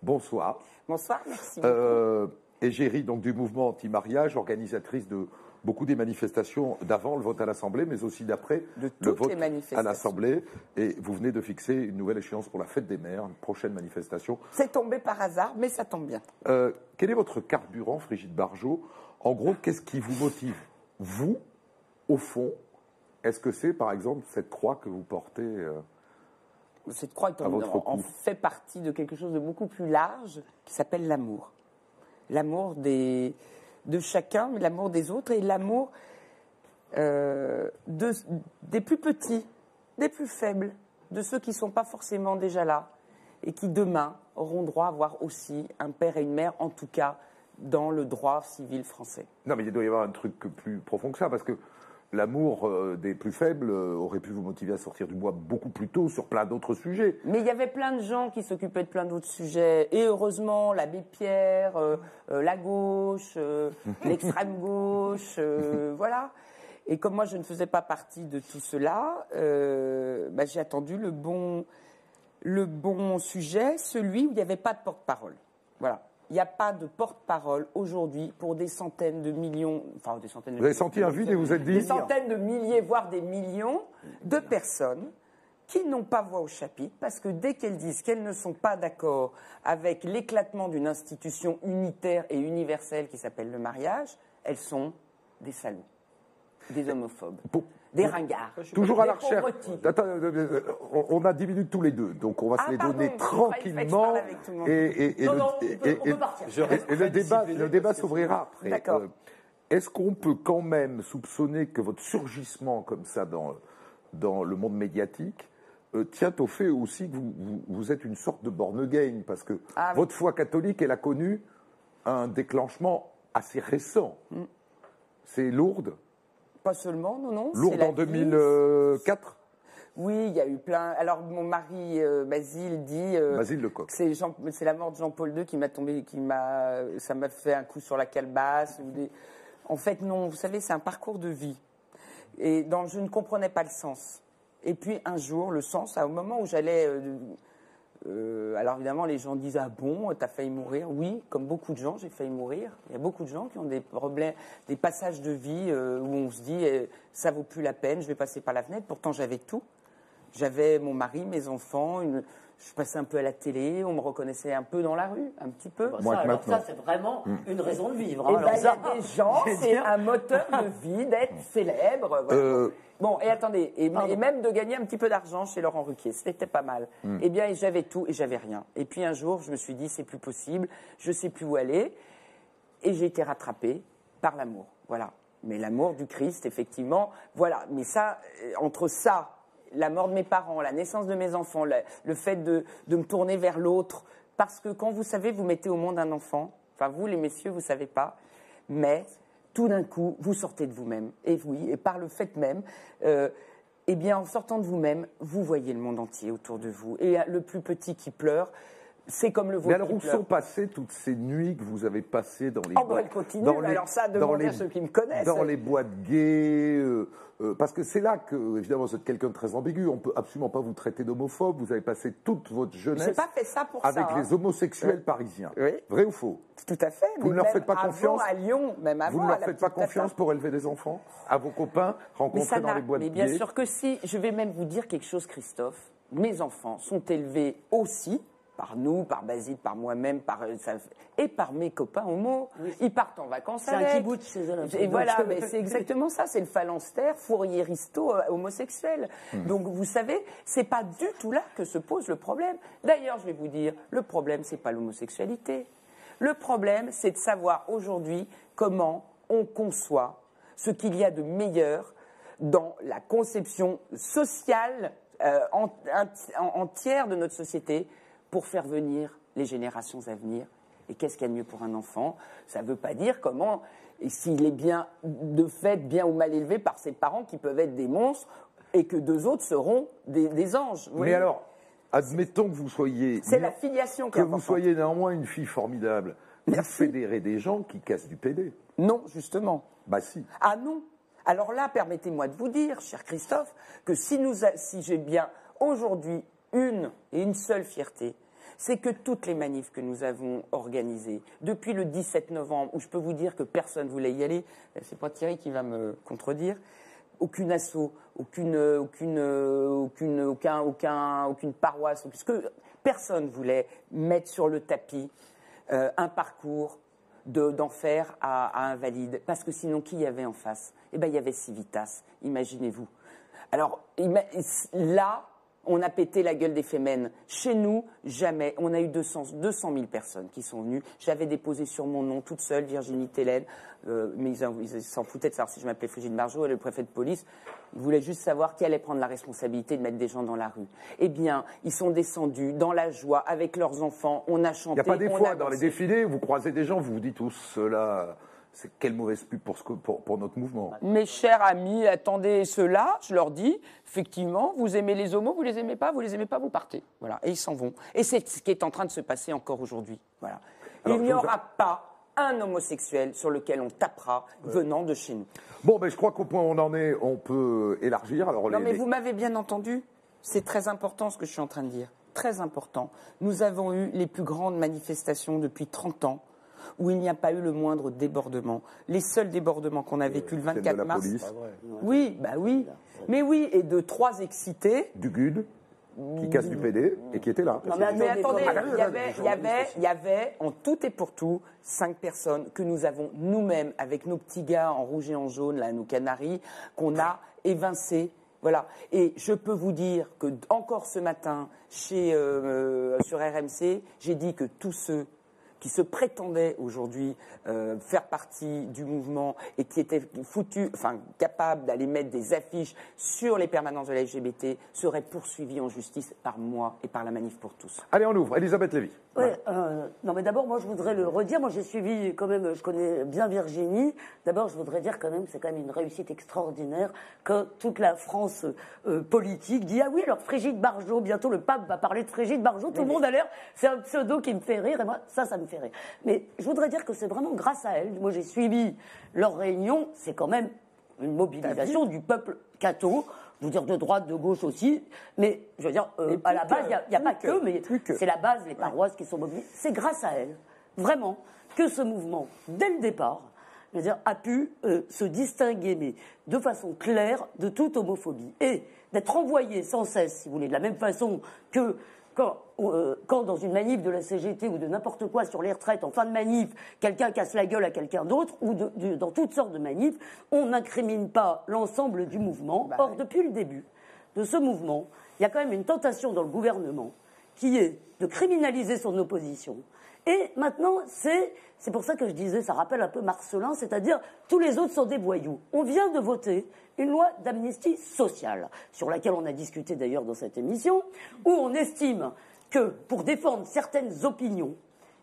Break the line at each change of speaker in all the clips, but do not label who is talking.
bonsoir.
Bonsoir, merci beaucoup.
Égérie, donc du mouvement anti-mariage, organisatrice de beaucoup des manifestations d'avant le vote à l'Assemblée, mais aussi d'après le vote à l'Assemblée. Et vous venez de fixer une nouvelle échéance pour la fête des mères, une prochaine manifestation.
C'est tombé par hasard, mais ça tombe bien.
Quel est votre carburant, Frigide Barjot? En gros, qu'est-ce qui vous motive, vous, au fond? Est-ce que c'est, par exemple, cette croix que vous portez
Cette croix en fait partie de quelque chose de beaucoup plus large qui s'appelle l'amour. L'amour de chacun, mais l'amour des autres et l'amour des plus petits, des plus faibles, de ceux qui ne sont pas forcément déjà là et qui demain auront droit à avoir aussi un père et une mère, en tout cas dans le droit civil français.
Non, mais il doit y avoir un truc plus profond que ça, parce que l'amour des plus faibles aurait pu vous motiver à sortir du bois beaucoup plus tôt sur plein d'autres sujets.
Mais il y avait plein de gens qui s'occupaient de plein d'autres sujets. Et heureusement, l'abbé Pierre, la gauche, l'extrême gauche, voilà. Et comme moi, je ne faisais pas partie de tout cela, j'ai attendu le bon sujet, celui où il n'y avait pas de porte-parole. Voilà. Il n'y a pas de porte-parole aujourd'hui pour des centaines de millions, enfin des centaines de
millions. Vous avez senti un vide et vous êtes dit...
Des centaines de milliers, voire des millions de personnes qui n'ont pas voix au chapitre parce que dès qu'elles disent qu'elles ne sont pas d'accord avec l'éclatement d'une institution unitaire et universelle qui s'appelle le mariage, elles sont des salauds, des homophobes. Des ringards.
Toujours à la recherche. Attends, on a 10 minutes tous les deux, donc on va se les donner tranquillement. Et le débat s'ouvrira après.
D'accord.
Est-ce qu'on peut quand même soupçonner que votre surgissement comme ça dans le monde médiatique tient au fait aussi que vous êtes une sorte de born again, parce que votre foi catholique, elle a connu un déclenchement assez récent. C'est Lourdes.
Pas seulement, non.
Lourdes en 2004.
Oui, il y a eu plein. Alors mon mari Basile dit.
Basile Lecoq.
C'est la mort de Jean-Paul II ça m'a fait un coup sur la calebasse. En fait, non. Vous savez, c'est un parcours de vie. Et je ne comprenais pas le sens. Et puis un jour, le sens, au moment où j'allais. Alors évidemment, les gens disent « Ah bon, t'as failli mourir ?» Oui, comme beaucoup de gens, j'ai failli mourir. Il y a beaucoup de gens qui ont des problèmes, des passages de vie où on se dit « Ça vaut plus la peine, je vais passer par la fenêtre ». Pourtant, j'avais tout. J'avais mon mari, mes enfants, je passais un peu à la télé, on me reconnaissait un peu dans la rue, un petit peu.
Ça, c'est vraiment une raison de vivre.
Il y a des gens, c'est un moteur de vie d'être célèbre. Voilà. Bon, et attendez, et même de gagner un petit peu d'argent chez Laurent Ruquier, c'était pas mal. Eh bien, j'avais tout et j'avais rien. Et puis un jour, je me suis dit, c'est plus possible, je sais plus où aller. Et j'ai été rattrapée par l'amour. Voilà. Mais l'amour du Christ, effectivement, voilà. Mais ça, entre ça, la mort de mes parents, la naissance de mes enfants, le fait de me tourner vers l'autre, parce que quand vous savez, vous mettez au monde un enfant, enfin vous les messieurs, vous ne savez pas, mais tout d'un coup, vous sortez de vous-même. Et oui, et par le fait même, eh bien en sortant de vous-même, vous voyez le monde entier autour de vous. Et le plus petit qui pleure, c'est comme le vôtre.
Mais alors, où sont passées toutes ces nuits que vous avez passées dans les boîtes?
Elle continue, alors ça, demandez à ceux qui me connaissent.
Dans les boîtes gays, parce que c'est là que, évidemment, vous êtes quelqu'un de très ambigu, on ne peut absolument pas vous traiter d'homophobe, vous avez passé toute votre jeunesse
pas fait ça pour
avec les homosexuels parisiens.
Oui.
Vrai ou faux?
Tout à fait.
Vous ne leur faites pas confiance
à Lyon, même avant.
Vous ne leur faites pas confiance pour élever des enfants? À vos copains rencontrés dans les boîtes gays?
Mais bien sûr que si. Je vais même vous dire quelque chose, Christophe. Mes enfants sont élevés aussi par nous, par Basile, par moi-même, et par mes copains homo. Oui. Ils partent en vacances avec.
C'est un kibbutz chez eux.
Et voilà, mais c'est exactement ça. C'est le phalanstère fourriéristo homosexuel. Donc, vous savez, c'est pas du tout là que se pose le problème. D'ailleurs, je vais vous dire, le problème, c'est pas l'homosexualité. Le problème, c'est de savoir aujourd'hui comment on conçoit ce qu'il y a de meilleur dans la conception sociale entière de notre société pour faire venir les générations à venir. Et qu'est-ce qu'il y a de mieux pour un enfant? Ça ne veut pas dire comment, s'il est bien, de fait, bien ou mal élevé par ses parents qui peuvent être des monstres et que deux autres seront des anges.
Mais alors, admettons que vous soyez...
C'est la filiation qui est importante.
Que vous soyez néanmoins une fille formidable. Vous fédérez des gens qui cassent du PD.
Non, justement.
Bah si.
Ah non. Alors là, permettez-moi de vous dire, cher Christophe, que si j'ai bien aujourd'hui une seule fierté, c'est que toutes les manifs que nous avons organisées, depuis le 17 novembre, où je peux vous dire que personne ne voulait y aller, c'est pas Thierry qui va me contredire, aucune asso, aucune paroisse, puisque personne ne voulait mettre sur le tapis un parcours d'enfer à Invalides, parce que sinon, qui y avait en face? Eh bien, il y avait Civitas, imaginez-vous. Alors, là, on a pété la gueule des Femen. Chez nous, jamais. On a eu 200 000 personnes qui sont venues. J'avais déposé sur mon nom, toute seule, Virginie Télène, mais ils s'en foutaient de savoir si je m'appelais Brigitte Bardot, et le préfet de police. Ils voulaient juste savoir qui allait prendre la responsabilité de mettre des gens dans la rue. Eh bien, ils sont descendus dans la joie, avec leurs enfants. On a chanté.
Il n'y a pas des fois, dans les défilés, vous croisez des gens, vous vous dites, oh, cela... C'est quelle mauvaise pub pour notre mouvement.
Mes chers amis, attendez cela, je leur dis, effectivement, vous aimez les homos, vous les aimez pas, vous partez. Voilà, et ils s'en vont. Et c'est ce qui est en train de se passer encore aujourd'hui. Voilà. Alors, il n'y aura pas un homosexuel sur lequel on tapera venant de chez nous.
Bon, ben, je crois qu'au point où on en est, on peut élargir. Alors,
non, mais vous m'avez bien entendu. C'est très important ce que je suis en train de dire. Très important. Nous avons eu les plus grandes manifestations depuis 30 ans. Où il n'y a pas eu le moindre débordement. Les seuls débordements qu'on a vécu le 24 mars. Oui, bah oui. Mais oui, et de 3 excités.
Du GUD, qui casse du PD, et qui était là.
Non, mais attendez, il y avait, en tout et pour tout, 5 personnes que nous avons nous-mêmes, avec nos petits gars en rouge et en jaune, là, nos canaris, qu'on a évincés. Voilà. Et je peux vous dire que, encore ce matin, sur RMC, j'ai dit que tous ceux qui se prétendaient aujourd'hui faire partie du mouvement et qui étaient capables d'aller mettre des affiches sur les permanences de la LGBT, seraient poursuivis en justice par moi et par la Manif pour tous.
Allez, on ouvre. Elisabeth Lévy.
Oui, non mais d'abord, moi je voudrais le redire, moi j'ai suivi quand même, je connais bien Virginie, d'abord je voudrais dire quand même, c'est quand même une réussite extraordinaire que toute la France politique dit, ah oui, alors Brigitte Bardot, bientôt le pape va parler de Brigitte Bardot, tout le monde a l'air, c'est un pseudo qui me fait rire, et moi ça me fait rire. Mais je voudrais dire que c'est vraiment grâce à elle, moi j'ai suivi leur réunion, c'est quand même une mobilisation du peuple catho, je veux dire de droite, de gauche aussi, mais je veux dire, à la base, il n'y a pas que, mais c'est la base, les paroisses qui sont mobilisées. C'est grâce à elle, vraiment, que ce mouvement, dès le départ, je veux dire, a pu se distinguer, mais de façon claire, de toute homophobie. Et d'être envoyé sans cesse, si vous voulez, de la même façon que quand dans une manif de la CGT ou de n'importe quoi sur les retraites, en fin de manif, quelqu'un casse la gueule à quelqu'un d'autre, ou dans toutes sortes de manifs, on n'incrimine pas l'ensemble du mouvement. Or, depuis le début de ce mouvement, il y a quand même une tentation dans le gouvernement qui est de criminaliser son opposition. Et maintenant, c'est pour ça que je disais, ça rappelle un peu Marcelin, c'est-à-dire tous les autres sont des voyous. On vient de voter une loi d'amnistie sociale, sur laquelle on a discuté d'ailleurs dans cette émission, où on estime que pour défendre certaines opinions,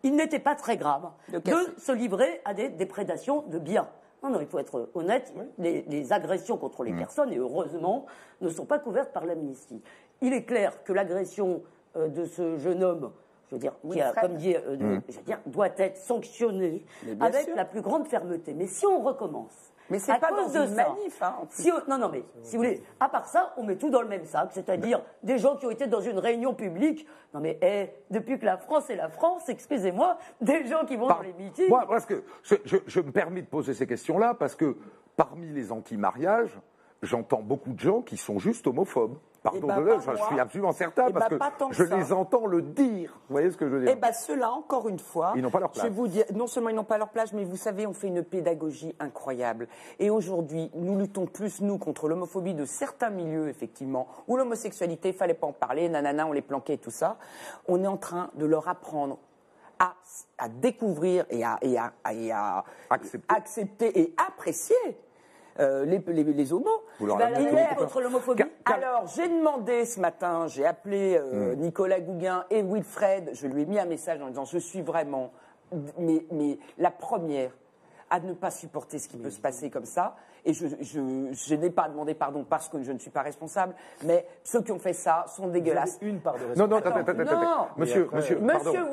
il n'était pas très grave de se livrer à des déprédations de biens. Non, il faut être honnête, les agressions contre les personnes, et heureusement, ne sont pas couvertes par l'amnistie. Il est clair que l'agression de ce jeune homme, je veux dire, qui a, comme dit, doit être sanctionnée avec la plus grande fermeté. Mais si on recommence,
mais c'est pas dans une manif, hein.
Non, mais si vous voulez, à part ça, on met tout dans le même sac, c'est-à-dire des gens qui ont été dans une réunion publique. Non mais, depuis que la France est la France, excusez-moi, des gens qui vont dans les meetings.
Moi, parce que je me permets de poser ces questions-là parce que parmi les anti-mariages, j'entends beaucoup de gens qui sont juste homophobes. Pardon de le, je suis absolument certain parce que je les entends le dire. Vous voyez ce que je veux dire?
Eh bien, ceux-là, encore une fois,
ils n'ont pas leur place.
Je vais vous dire, non seulement ils n'ont pas leur place, mais vous savez, on fait une pédagogie incroyable. Et aujourd'hui, nous luttons plus, nous, contre l'homophobie de certains milieux, effectivement, où l'homosexualité, il ne fallait pas en parler, nanana, on les planquait et tout ça. On est en train de leur apprendre à découvrir et à accepter et apprécier les homos.
Contre l'homophobie.
Alors, j'ai demandé ce matin, j'ai appelé Nicolas Gouguin et Wilfred, je lui ai mis un message en disant, je suis vraiment, mais la première à ne pas supporter ce qui peut se passer comme ça. Et je n'ai pas demandé pardon parce que je ne suis pas responsable, mais ceux qui ont fait ça sont dégueulasses.
Une part de responsabilité.
Non. Monsieur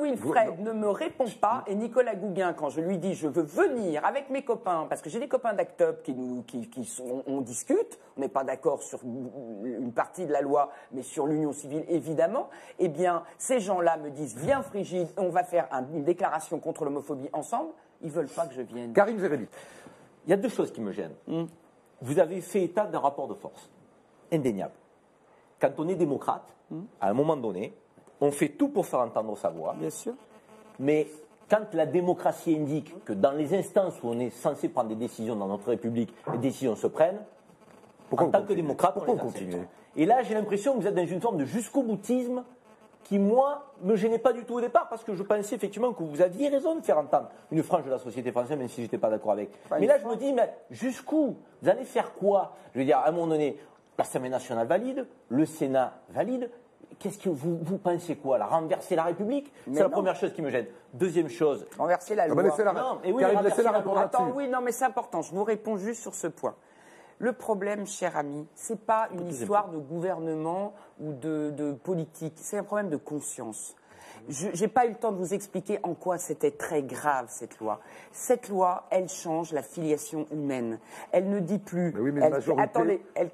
Wilfred ne me répond pas, et Nicolas Gouguin, quand je lui dis je veux venir avec mes copains, parce que j'ai des copains d'Act Up on discute, on n'est pas d'accord sur une partie de la loi, mais sur l'union civile évidemment, eh bien ces gens-là me disent viens Frigide, on va faire une déclaration contre l'homophobie ensemble, ils veulent pas que je vienne.
Karim Zerebi.
Il y a deux choses qui me gênent. Vous avez fait état d'un rapport de force, indéniable. Quand on est démocrate, à un moment donné, on fait tout pour faire entendre sa voix.
Bien sûr.
Mais quand la démocratie indique que dans les instances où on est censé prendre des décisions dans notre République, les décisions se prennent, en tant que démocrate, on continue. Et là, j'ai l'impression que vous êtes dans une forme de jusqu'au-boutisme qui, moi, ne me gênait pas du tout au départ, parce que je pensais effectivement que vous aviez raison de faire entendre une frange de la société française, même si je n'étais pas d'accord avec. Mais là, je me dis, mais jusqu'où? Vous allez faire quoi? Je veux dire, à un moment donné, l'Assemblée nationale valide, le Sénat valide. Qu'est-ce que vous pensez quoi? La renverser la République? C'est la première chose qui me gêne. Deuxième chose.
Renverser la loi.
Laissez la répondre.
Attends, oui, non, mais c'est important. Je vous réponds juste sur ce point. Le problème, cher ami, c'est pas une histoire de gouvernement ou de politique. C'est un problème de conscience. Je n'ai pas eu le temps de vous expliquer en quoi c'était très grave, cette loi. Cette loi, elle change la filiation humaine. Elle ne dit plus...
Mais oui, mais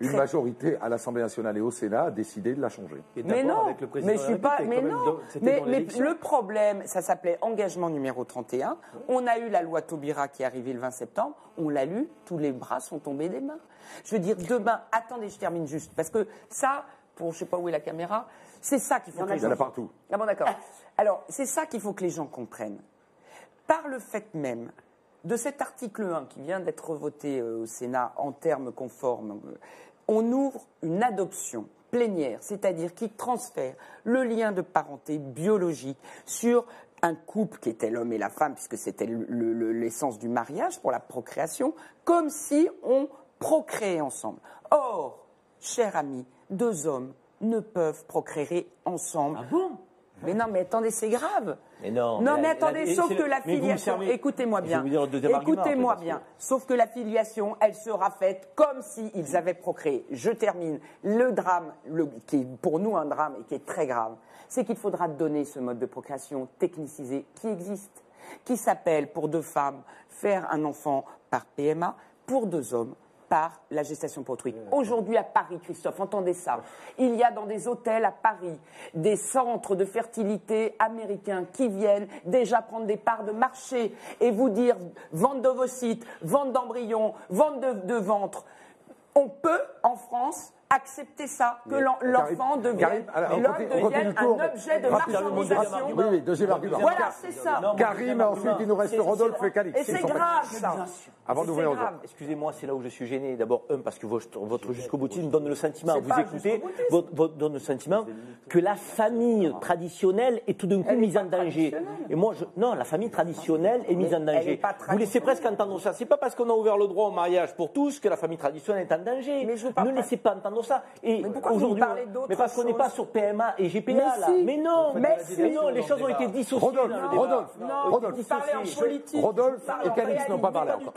une majorité à l'Assemblée nationale et au Sénat a décidé de la changer.
Mais non, mais je suis pas... Mais non, mais le problème, ça s'appelait engagement numéro 31. On a eu la loi Taubira qui est arrivée le 20 septembre. On l'a lu, tous les bras sont tombés des mains. Je veux dire, demain... Attendez, je termine juste. Parce que ça, je ne sais pas où est la caméra... C'est ça qu'il faut que les gens...
Il y en a partout.
Ah bon, d'accord. Alors, c'est ça qu'il faut que les gens comprennent. Par le fait même de cet article 1 qui vient d'être voté au Sénat en termes conformes, on ouvre une adoption plénière, c'est-à-dire qui transfère le lien de parenté biologique sur un couple qui était l'homme et la femme, puisque c'était l'essence du mariage pour la procréation, comme si on procréait ensemble. Or, cher ami, deux hommes ne peuvent procréer ensemble.
Ah bon?
Mais non, mais attendez, c'est grave.
Mais non.
Non, mais attendez, sauf que la filiation... Écoutez-moi bien. Écoutez-moi bien. Sauf que la filiation, elle sera faite comme s'ils avaient procréé. Je termine. Le drame, qui est pour nous un drame et qui est très grave, c'est qu'il faudra donner ce mode de procréation technicisé qui existe, qui s'appelle, pour deux femmes, faire un enfant par PMA, pour deux hommes, par la gestation pour autrui. Aujourd'hui à Paris, Christophe, entendez ça, il y a dans des hôtels à Paris des centres de fertilité américains qui viennent déjà prendre des parts de marché et vous dire vente d'ovocytes, vente d'embryons, vente de ventre. On peut, en France, accepter ça, que l'enfant devienne un objet de marchandisation.
Oui, deuxième argument.
Voilà, c'est ça.
Karim, ensuite il nous reste Rodolphe et Calix.
Et c'est grave, ça.
Avant d'ouvrir aux autres.
Excusez-moi, c'est là où je suis gêné. D'abord, parce que votre jusqu'au boutisme donne le sentiment, vous écoutez, donne le sentiment que la famille traditionnelle est tout d'un coup mise en danger. Et moi, non, la famille traditionnelle est mise en danger. Vous laissez presque entendre ça. C'est pas parce qu'on a ouvert le droit au mariage pour tous que la famille traditionnelle est en danger. Ne laissez pas entendre ça. Et aujourd'hui, mais parce qu'on n'est pas sur PMA et GPA là. Mais non, les choses ont été dissociées.
Rodolphe et Calix n'ont pas parlé encore.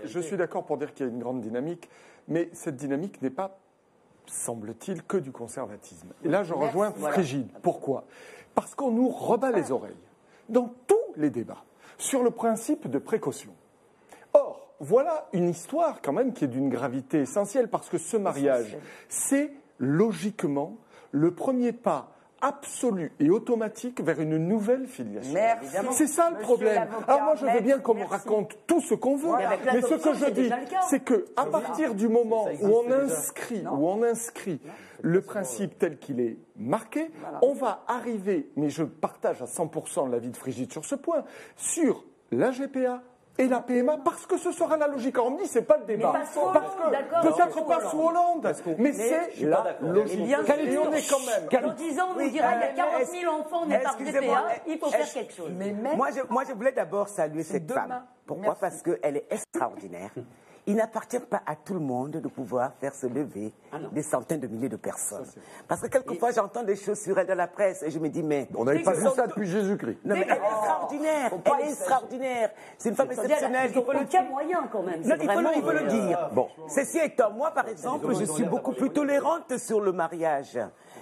Je suis d'accord pour dire qu'il y a une grande dynamique, mais cette dynamique n'est pas, semble-t-il, que du conservatisme. Et là, je rejoins Frigide. Pourquoi? Parce qu'on nous rebat les oreilles dans tous les débats sur le principe de précaution. Or, voilà une histoire quand même qui est d'une gravité essentielle, parce que ce mariage, c'est logiquement le premier pas absolu et automatique vers une nouvelle filiation. C'est ça le problème. Alors moi, je veux bien qu'on me raconte tout ce qu'on veut, mais ce que je dis, c'est qu'à partir du moment où on inscrit le principe tel qu'il est marqué, on va arriver, mais je partage à 100% l'avis de Frigide sur ce point, sur la GPA, et la PMA, parce que ce sera la logique. Alors on me dit, c'est pas le débat. Parce que peut-être pas sous Hollande, mais c'est la logique. Et on est quand même.
Dans 10 ans, on nous dira, il y a 40 000 enfants nés par GPA, il faut faire quelque chose.
Moi, je voulais d'abord saluer cette femme. Pourquoi? Parce qu'elle est extraordinaire. il n'appartient pas à tout le monde de pouvoir faire se lever des centaines de milliers de personnes. Parce que quelquefois, j'entends des choses sur elle dans la presse et je me dis, mais...
On n'avait pas vu ça depuis Jésus-Christ.
Non, mais elle est extraordinaire. Elle est extraordinaire. C'est une femme exceptionnelle.
Il faut aucun moyen, quand même.
Non, il faut le dire.
Bon.
Ceci étant, moi, par exemple, je suis beaucoup plus tolérante sur le mariage.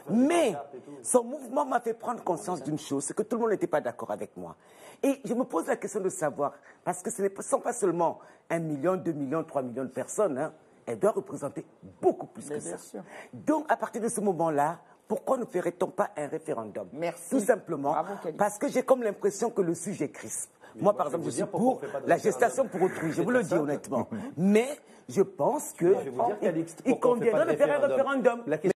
Mais son mouvement m'a fait prendre conscience d'une chose, c'est que tout le monde n'était pas d'accord avec moi. Et je me pose la question de savoir, parce que ce ne sont pas seulement 1 million, 2 millions, 3 millions de personnes, hein, elle doit représenter beaucoup plus que ça. Sûr. Donc, à partir de ce moment-là, pourquoi ne ferait-on pas un référendum?
Merci.
Tout simplement, parce que j'ai comme l'impression que le sujet crispe. Moi, par exemple, je suis pour la gestation pour autrui, je vous le dis honnêtement. Mais je pense qu'il conviendrait de faire un référendum.